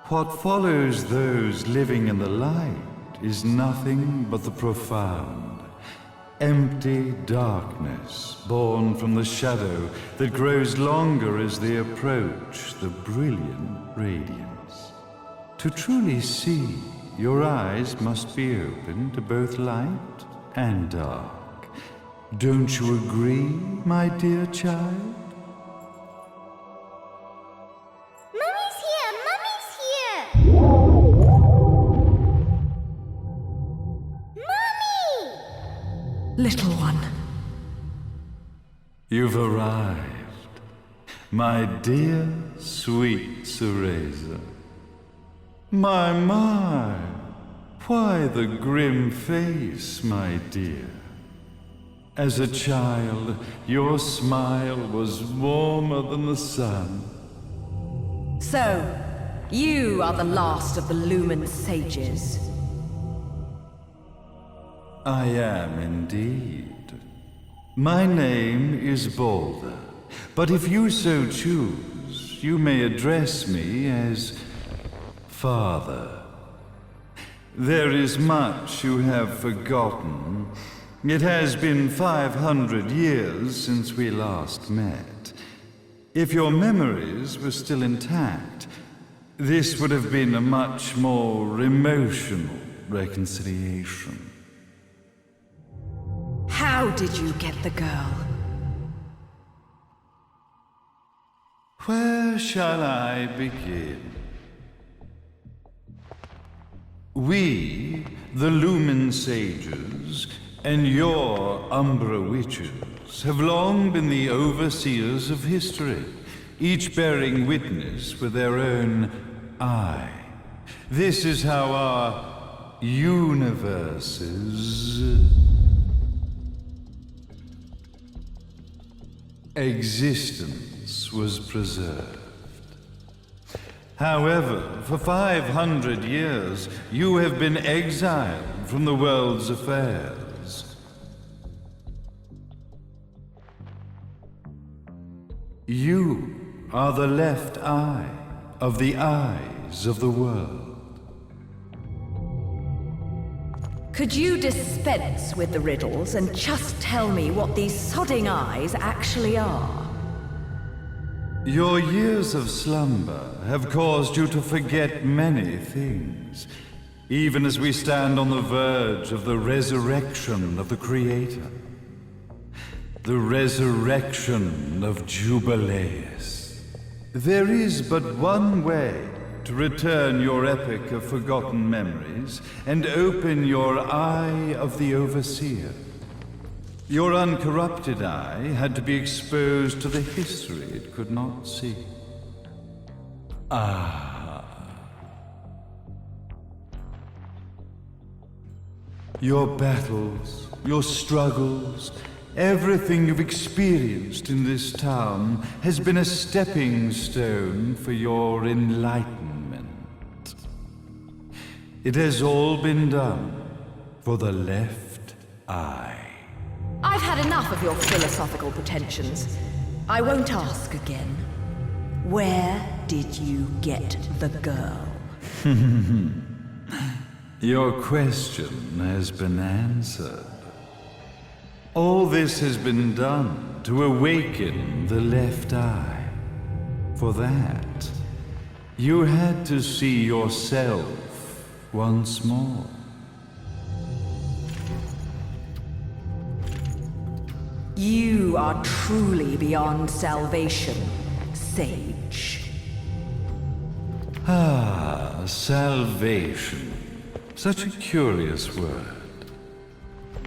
What follows those living in the light is nothing but the profound, empty darkness born from the shadow that grows longer as they approach the brilliant radiance. To truly see, your eyes must be open to both light and dark. Don't you agree, my dear child? Mummy's here! Mummy's here! Mummy! Little one. You've arrived, my dear, sweet Cereza. My, why the grim face, my dear? As a child, your smile was warmer than the sun. So, you are the last of the Lumen sages. I am indeed. My name is Balder, but if you so choose, you may address me as Father. There is much you have forgotten. It has been 500 years since we last met. If your memories were still intact, this would have been a much more emotional reconciliation. How did you get the girl? Where shall I begin? We, the Lumen Sages, and your Umbra Witches, have long been the overseers of history, each bearing witness with their own eye. This is how our universe's existence was preserved. However, for 500 years, you have been exiled from the world's affairs. You are the left eye of the eyes of the world. Could you dispense with the riddles and just tell me what these sodding eyes actually are? Your years of slumber have caused you to forget many things, even as we stand on the verge of the resurrection of the Creator. The resurrection of Jubileus. There is but one way to return your epic of forgotten memories and open your eye of the Overseer. Your uncorrupted eye had to be exposed to the history it could not see. Your battles, your struggles, everything you've experienced in this town has been a stepping stone for your enlightenment. It has all been done for the left eye. I've had enough of your philosophical pretensions. I won't ask again. Where did you get the girl? Your question has been answered. All this has been done to awaken the left eye. For that, you had to see yourself once more. You are truly beyond salvation, sage. Salvation. Such a curious word.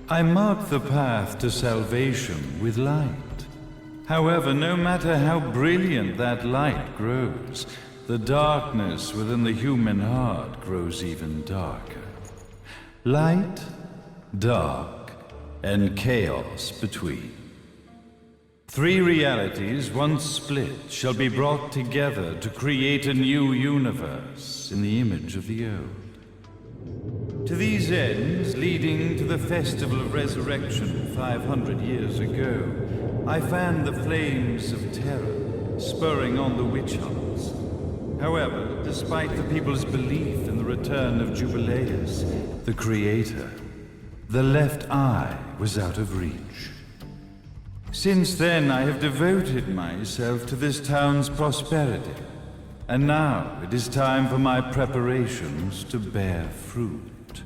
I mark the path to salvation with light. However, no matter how brilliant that light grows, the darkness within the human heart grows even darker. Light, dark, and chaos between. Three realities, once split, shall be brought together to create a new universe in the image of the old. To these ends, leading to the Festival of Resurrection 500 years ago, I fanned the flames of terror, spurring on the witch hunts. However, despite the people's belief in the return of Jubileus, the creator, the left eye was out of reach. Since then, I have devoted myself to this town's prosperity. And now it is time for my preparations to bear fruit.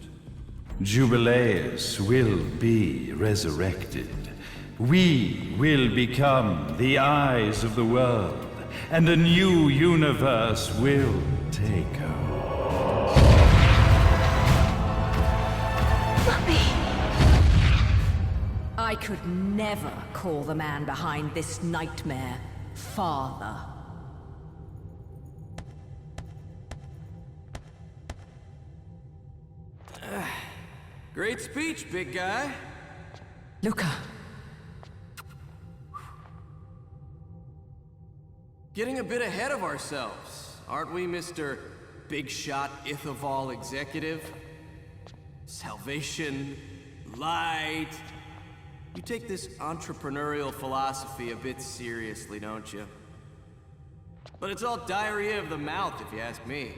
Jubileus will be resurrected. We will become the eyes of the world, and a new universe will take over. Mummy! I could never call the man behind this nightmare father. Great speech, big guy. Luca. Getting a bit ahead of ourselves, aren't we, Mr. Big Shot Ithaval Executive? Salvation, light. You take this entrepreneurial philosophy a bit seriously, don't you? But it's all diarrhea of the mouth, if you ask me.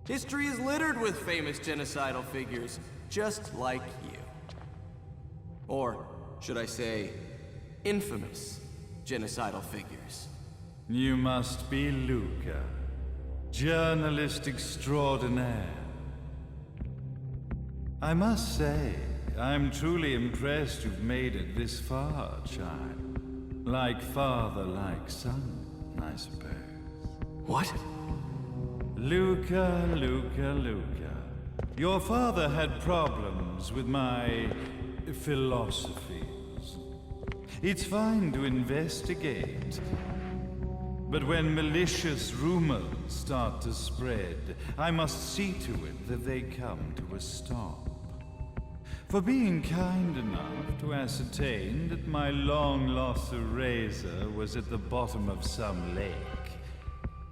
History is littered with famous genocidal figures, just like you. Or, should I say, infamous genocidal figures. You must be Luca, journalist extraordinaire. I must say, I'm truly impressed you've made it this far, child. Like father, like son, I suppose. What? Luca. Your father had problems with my philosophies. It's fine to investigate, but when malicious rumors start to spread, I must see to it that they come to a stop. For being kind enough to ascertain that my long-lost eraser was at the bottom of some lake,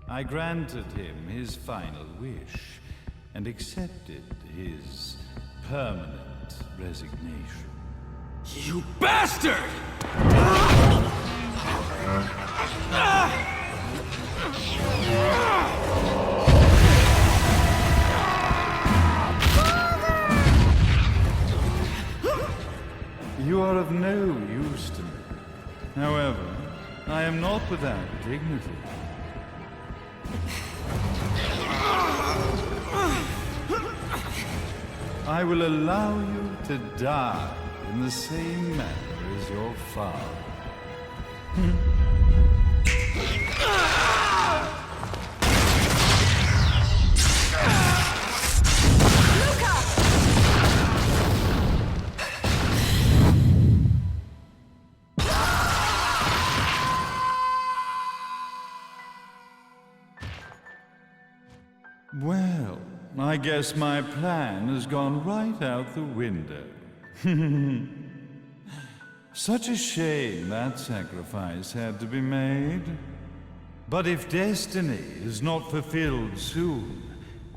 I granted him his final wish and accepted his permanent resignation. You bastard! You are of no use to me. However, I am not without dignity. I will allow you to die in the same manner as your father. Well, I guess my plan has gone right out the window. Such a shame that sacrifice had to be made. But if destiny is not fulfilled soon,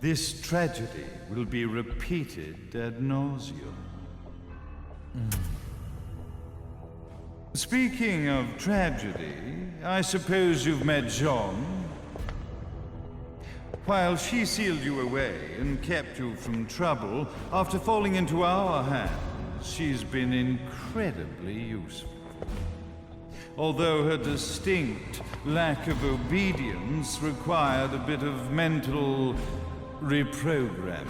this tragedy will be repeated ad nauseum. Speaking of tragedy, I suppose you've met Jean. While she sealed you away and kept you from trouble, after falling into our hands, she's been incredibly useful. Although her distinct lack of obedience required a bit of mental reprogramming.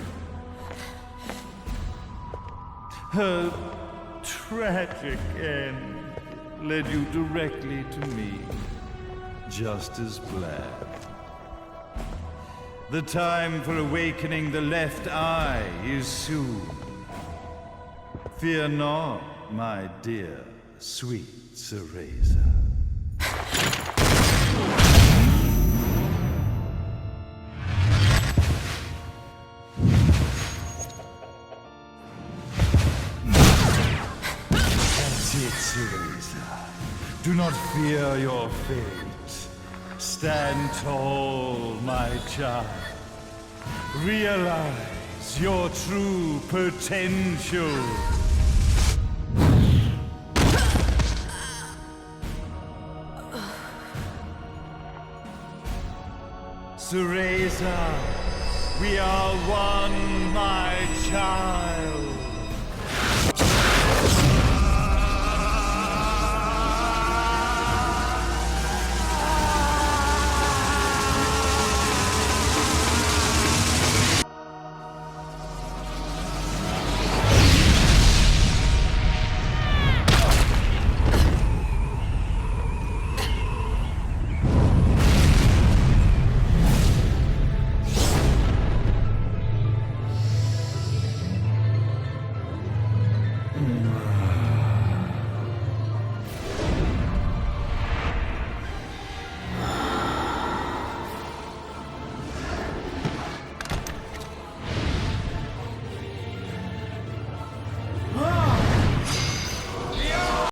Her tragic end led you directly to me, just as planned. The time for awakening the left eye is soon. Fear not, my dear, sweet Cereza. That's it, Cereza. Do not fear your fate. Stand tall, my child. Realize your true potential. Cereza, we are one, my child.